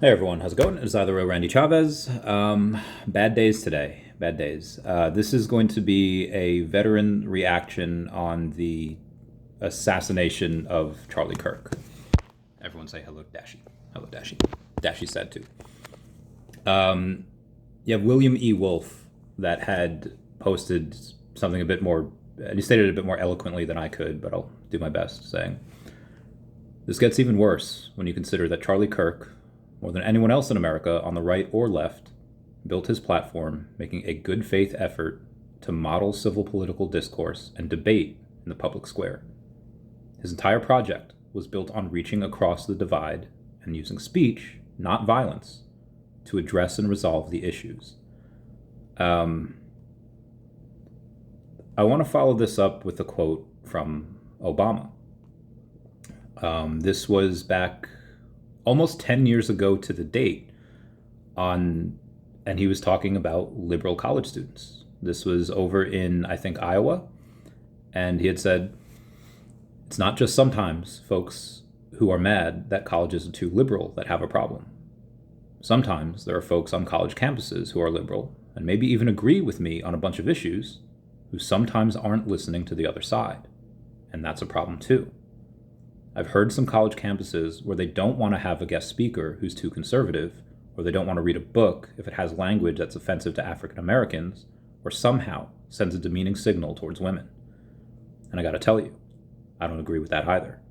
Hey everyone, how's it going? It's either Randy Chavez. Bad days today. Bad days. This is going to be a veteran reaction on the assassination of Charlie Kirk. Everyone say hello, Dashi. Hello, Dashi. Dashi said too. You have William E. Wolfe that had posted something a bit more, and he stated it a bit more eloquently than I could, but I'll do my best, saying, "This gets even worse when you consider that Charlie Kirk, more than anyone else in America, on the right or left, built his platform making a good faith effort to model civil political discourse and debate in the public square. His entire project was built on reaching across the divide and using speech, not violence, to address and resolve the issues." I want to follow this up with a quote from Obama. This was back almost 10 years ago to the date, and he was talking about liberal college students. This was over in, I think, Iowa, and he had said, "It's not just sometimes folks who are mad that colleges are too liberal that have a problem. Sometimes there are folks on college campuses who are liberal and maybe even agree with me on a bunch of issues who sometimes aren't listening to the other side, and that's a problem too. I've heard some college campuses where they don't want to have a guest speaker who's too conservative, or they don't want to read a book if it has language that's offensive to African Americans, or somehow sends a demeaning signal towards women. And I gotta tell you, I don't agree with that either.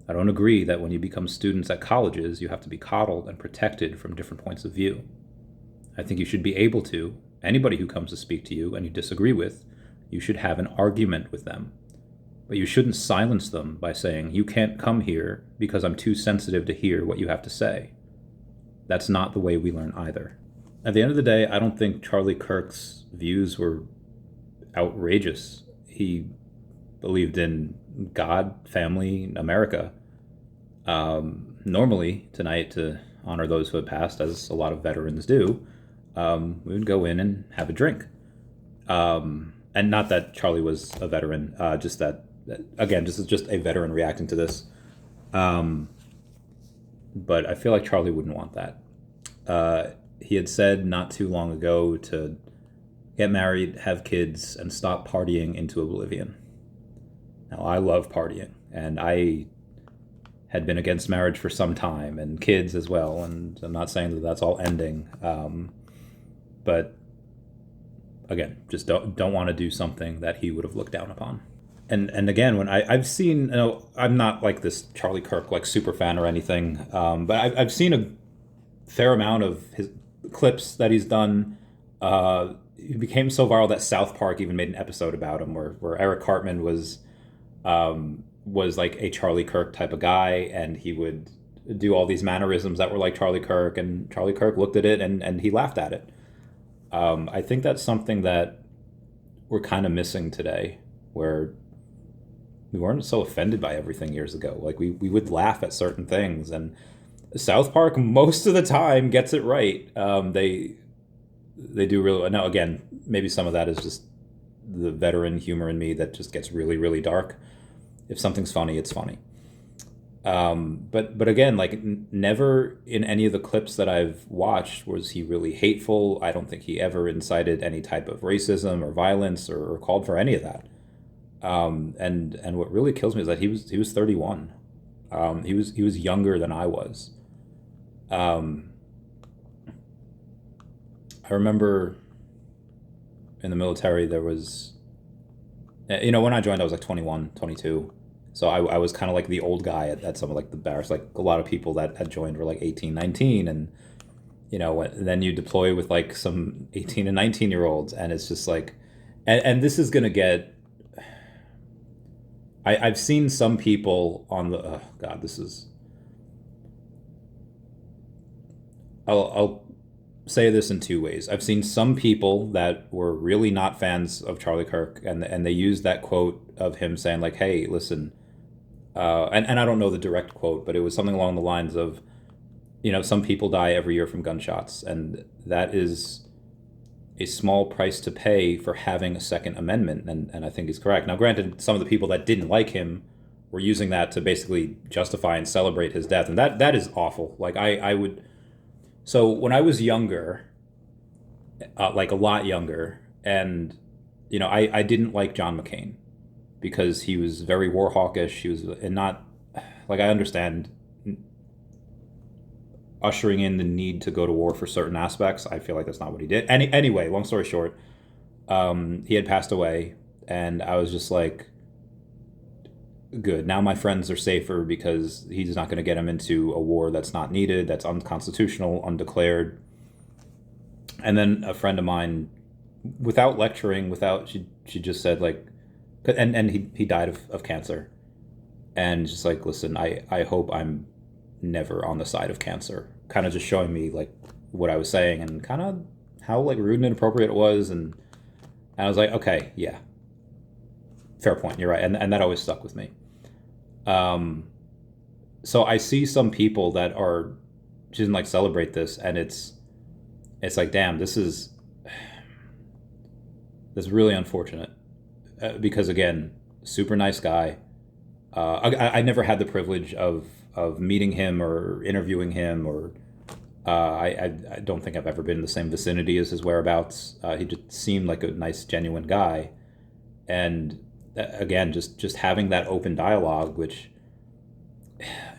I don't agree that when you become students at colleges, you have to be coddled and protected from different points of view. I think you should be able to, anybody who comes to speak to you and you disagree with, you should have an argument with them. But you shouldn't silence them by saying, you can't come here because I'm too sensitive to hear what you have to say. That's not the way we learn either." At the end of the day, I don't think Charlie Kirk's views were outrageous. He believed in God, family, America. Normally, tonight, to honor those who had passed, as a lot of veterans do, we would go in and have a drink. And not that Charlie was a veteran, just that, again, this is just a veteran reacting to this. But I feel like Charlie wouldn't want that. He had said not too long ago to get married, have kids, and stop partying into oblivion. Now, I love partying, and I had been against marriage for some time, and kids as well, and I'm not saying that that's all ending. But again, just don't want to do something that he would have looked down upon. And again, when I've seen, I'm not like this Charlie Kirk like super fan or anything, but I've seen a fair amount of his clips that he's done. He became so viral that South Park even made an episode about him, where Eric Cartman was like a Charlie Kirk type of guy, and he would do all these mannerisms that were like Charlie Kirk, and Charlie Kirk looked at it and he laughed at it. I think that's something that we're kind of missing today, where we weren't so offended by everything years ago. Like we would laugh at certain things, and South Park most of the time gets it right. They do really. Now again, maybe some of that is just the veteran humor in me that just gets really, really dark. If something's funny, it's funny. But again, like never in any of the clips that I've watched was he really hateful. I don't think he ever incited any type of racism or violence or called for any of that. And what really kills me is that he was 31. He was younger than I was. I remember in the military there was, when I joined I was like 21, 22. So I was kind of like the old guy at some of like the barracks. Like a lot of people that had joined were like 18, 19, and then you deploy with like some 18 and 19-year-olds, and it's just like, and this is gonna get. I've seen some people on the God. This is. I'll say this in two ways. I've seen some people that were really not fans of Charlie Kirk, and they used that quote of him saying like, "Hey, listen," and I don't know the direct quote, but it was something along the lines of, some people die every year from gunshots, and that is a small price to pay for having a Second Amendment, and I think he's correct. Now, granted, some of the people that didn't like him were using that to basically justify and celebrate his death, and that is awful. Like I would So when I was younger, like a lot younger, and I didn't like John McCain because he was very war hawkish. He was, and not like, I understand ushering in the need to go to war for certain aspects. I feel like that's not what he did. Anyway, long story short, he had passed away, and I was just like, good. Now my friends are safer because he's not going to get him into a war that's not needed, that's unconstitutional, undeclared. And then a friend of mine, without lecturing, without she just said like, and he died of cancer, and just like, listen, I hope I'm never on the side of cancer. Kind of just showing me like what I was saying and kind of how like rude and inappropriate it was, and I was like, okay, yeah, fair point, you're right, and that always stuck with me. So I see some people that are just like celebrate this, and it's like, damn, this is really unfortunate, because again, super nice guy. I never had the privilege of meeting him or interviewing him, or I don't think I've ever been in the same vicinity as his whereabouts. He just seemed like a nice, genuine guy, and again, just having that open dialogue, which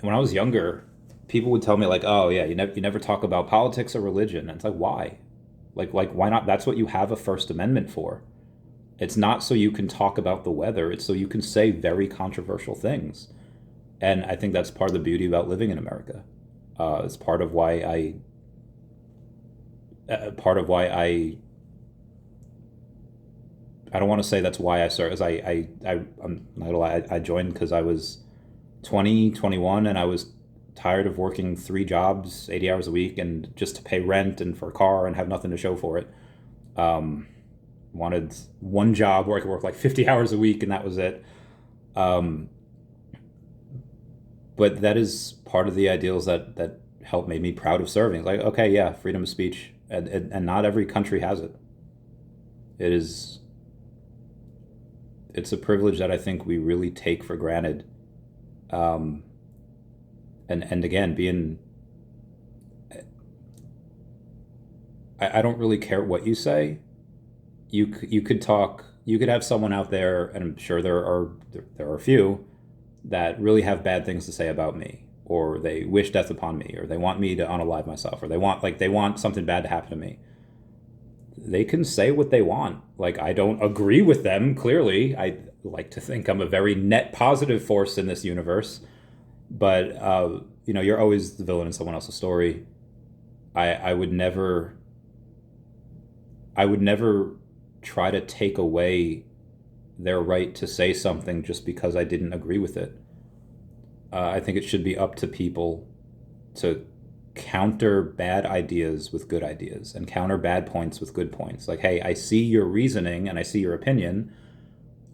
when I was younger, people would tell me like, oh yeah, you never talk about politics or religion, and it's like, why? Like why not? That's what you have a First Amendment for. It's not so you can talk about the weather, it's so you can say very controversial things. And I think that's part of the beauty about living in America. It's part of why I don't want to say that's why I started, as I'm not gonna lie, I joined because I was 20, 21, and I was tired of working 3 jobs, 80 hours a week, and just to pay rent and for a car and have nothing to show for it. Wanted one job where I could work like 50 hours a week, and that was it. But that is part of the ideals that helped made me proud of serving. Like, okay, yeah, freedom of speech, and not every country has it. It's a privilege that I think we really take for granted. And again, I don't really care what you say. You could talk. You could have someone out there, and I'm sure there are a few that really have bad things to say about me, or they wish death upon me, or they want me to unalive myself, or they want something bad to happen to me. They can say what they want. Like, I don't agree with them, clearly. I like to think I'm a very net positive force in this universe, but you're always the villain in someone else's story. I would never try to take away their right to say something just because I didn't agree with it. I think it should be up to people to counter bad ideas with good ideas, and counter bad points with good points. Like, hey, I see your reasoning and I see your opinion,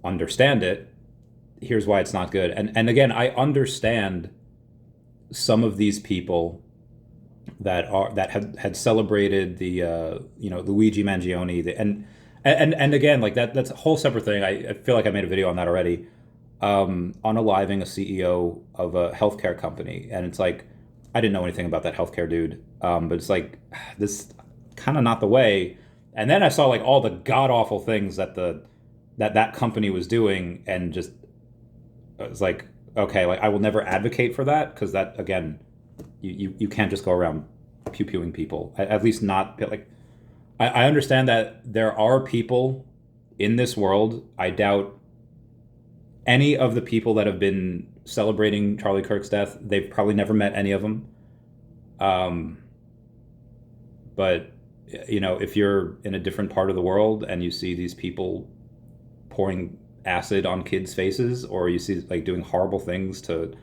understand it, here's why it's not good. And again, I understand some of these people that had celebrated the Luigi Mangione, and again, like that's a whole separate thing. I feel like I made a video on that already, unaliving a CEO of a healthcare company, and it's like, I didn't know anything about that healthcare dude, but it's like, this kind of not the way. And then I saw like all the god awful things that company was doing, and just, it was like, okay, like, I will never advocate for that, because that, again, you can't just go around pew-pewing people. At least not, like, I understand that there are people in this world. I doubt any of the people that have been celebrating Charlie Kirk's death, they've probably never met any of them. But, if you're in a different part of the world and you see these people pouring acid on kids' faces, or you see like doing horrible things to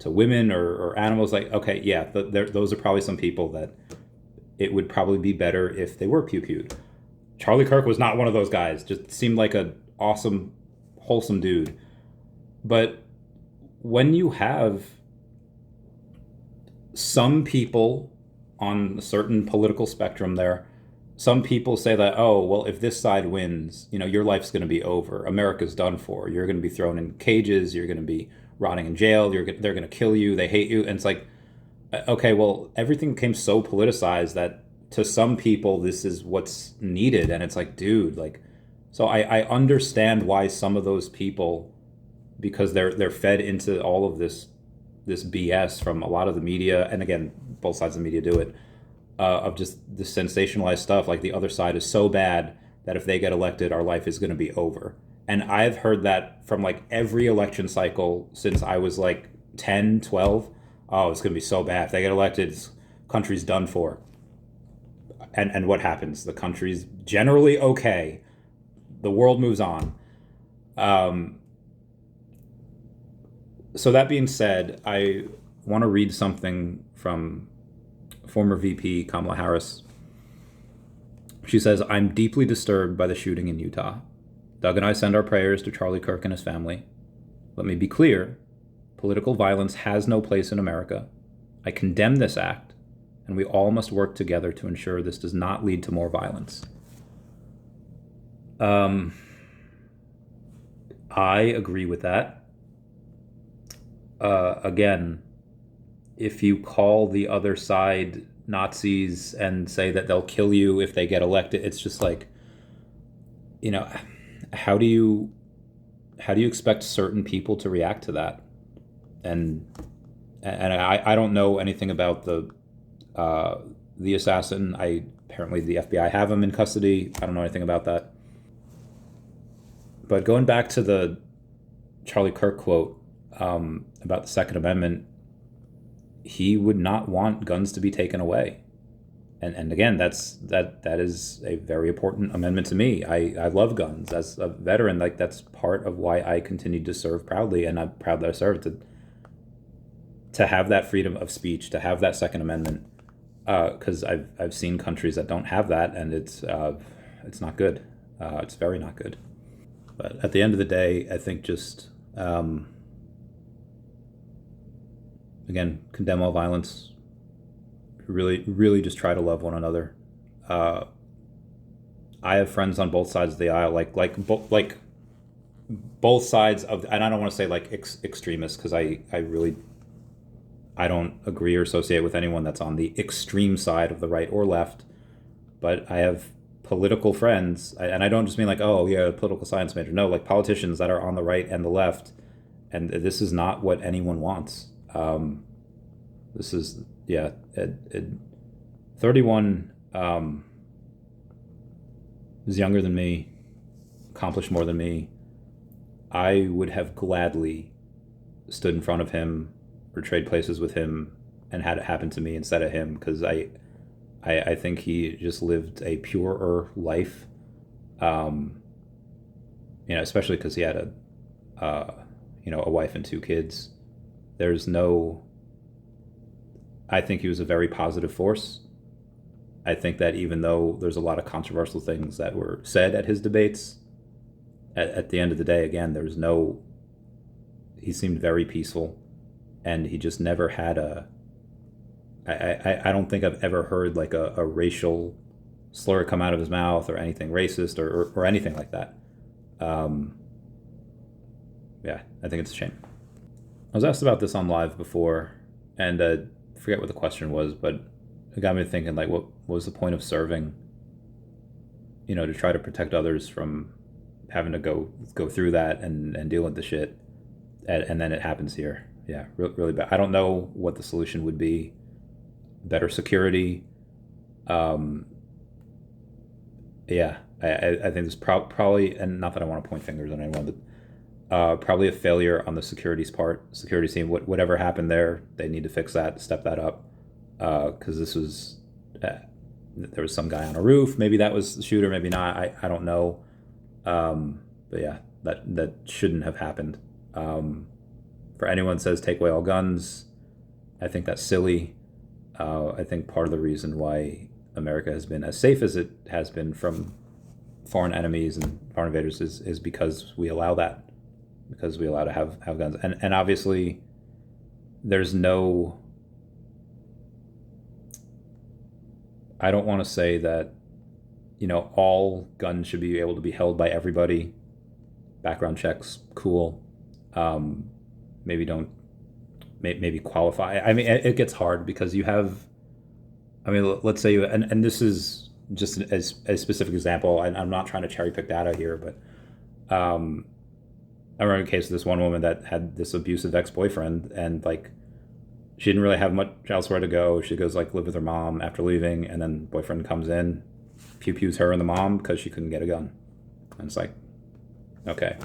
women or animals, like, okay, yeah, those are probably some people that it would probably be better if they were pew-pewed. Charlie Kirk was not one of those guys. Just seemed like an awesome, wholesome dude. But when you have some people on a certain political spectrum there, some people say that, oh, well, if this side wins, your life's going to be over. America's done for. You're going to be thrown in cages. You're going to be rotting in jail. They're going to kill you. They hate you. And it's like, Okay, well, everything became so politicized that to some people this is what's needed, and it's like, dude, like, so I understand why some of those people, because they're fed into all of this BS from a lot of the media, and again, both sides of the media do it, of just the sensationalized stuff. Like the other side is so bad that if they get elected, our life is going to be over. And I've heard that from like every election cycle since I was like 10, 12. Oh, it's going to be so bad. If they get elected, country's done for. And what happens? The country's generally okay. The world moves on. Um, so that being said, I want to read something from former VP Kamala Harris. She says, "I'm deeply disturbed by the shooting in Utah. Doug and I send our prayers to Charlie Kirk and his family. Let me be clear, political violence has no place in America. I condemn this act, and we all must work together to ensure this does not lead to more violence." I agree with that. Again, if you call the other side Nazis and say that they'll kill you if they get elected, it's just like, you know, how do you expect certain people to react to that? And I don't know anything about the assassin. Apparently the FBI have him in custody. I don't know anything about that. But going back to the Charlie Kirk quote about the Second Amendment, he would not want guns to be taken away. And again, that is a very important amendment to me. I love guns. As a veteran, like that's part of why I continued to serve proudly, and I'm proud that I served, to have that freedom of speech, to have that Second Amendment, because I've seen countries that don't have that, and it's not good. It's very not good. But at the end of the day, I think just again, condemn all violence. Really, really just try to love one another. I have friends on both sides of the aisle, like both sides of, and I don't want to say like extremists, because I don't agree or associate with anyone that's on the extreme side of the right or left. But I have political friends, and I don't just mean like, oh yeah, political science major. No, like politicians that are on the right and the left, and this is not what anyone wants. This is, yeah, 31, is younger than me, accomplished more than me. I would have gladly stood in front of him or trade places with him and had it happen to me instead of him, because I think he just lived a purer life, especially because he had a wife and 2 kids. I think he was a very positive force. I think that even though there's a lot of controversial things that were said at his debates, at the end of the day, again, he seemed very peaceful, and he just never had I don't think I've ever heard like a racial slur come out of his mouth or anything racist or anything like that. Yeah, I think it's a shame. I was asked about this on live before, and I forget what the question was, but it got me thinking, like, what was the point of serving? To try to protect others from having to go through that and deal with the shit, and then it happens here. Yeah, really bad. I don't know what the solution would be. Better security. Yeah, I think there's probably, and not that I want to point fingers on anyone, but probably a failure on the security's part. Security team, whatever happened there, they need to fix that, step that up, because this was there was some guy on a roof. Maybe that was the shooter, maybe not. I don't know. But yeah, that shouldn't have happened. For anyone that says take away all guns, I think that's silly. I think part of the reason why America has been as safe as it has been from foreign enemies and foreign invaders is because we allow that. Because we allow to have guns. And obviously there's no, I don't want to say that, all guns should be able to be held by everybody. Background checks, cool. Maybe don't maybe qualify. I mean, it gets hard because you have, I mean, let's say and this is just as a specific example. I'm not trying to cherry pick data here, but I remember a case of this one woman that had this abusive ex-boyfriend, and like she didn't really have much elsewhere to go. She goes like live with her mom after leaving, and then boyfriend comes in, pews her and the mom because she couldn't get a gun. And it's like, okay,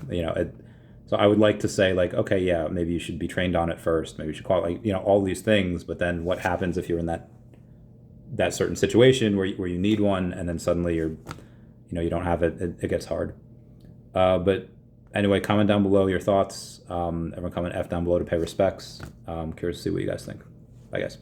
so I would like to say like, okay, yeah, maybe you should be trained on it first. Maybe you should call it, like, all these things. But then what happens if you're in that certain situation where you need one, and then suddenly you don't have it? It gets hard. But anyway, comment down below your thoughts. Everyone comment F down below to pay respects. Curious to see what you guys think. Bye, guys.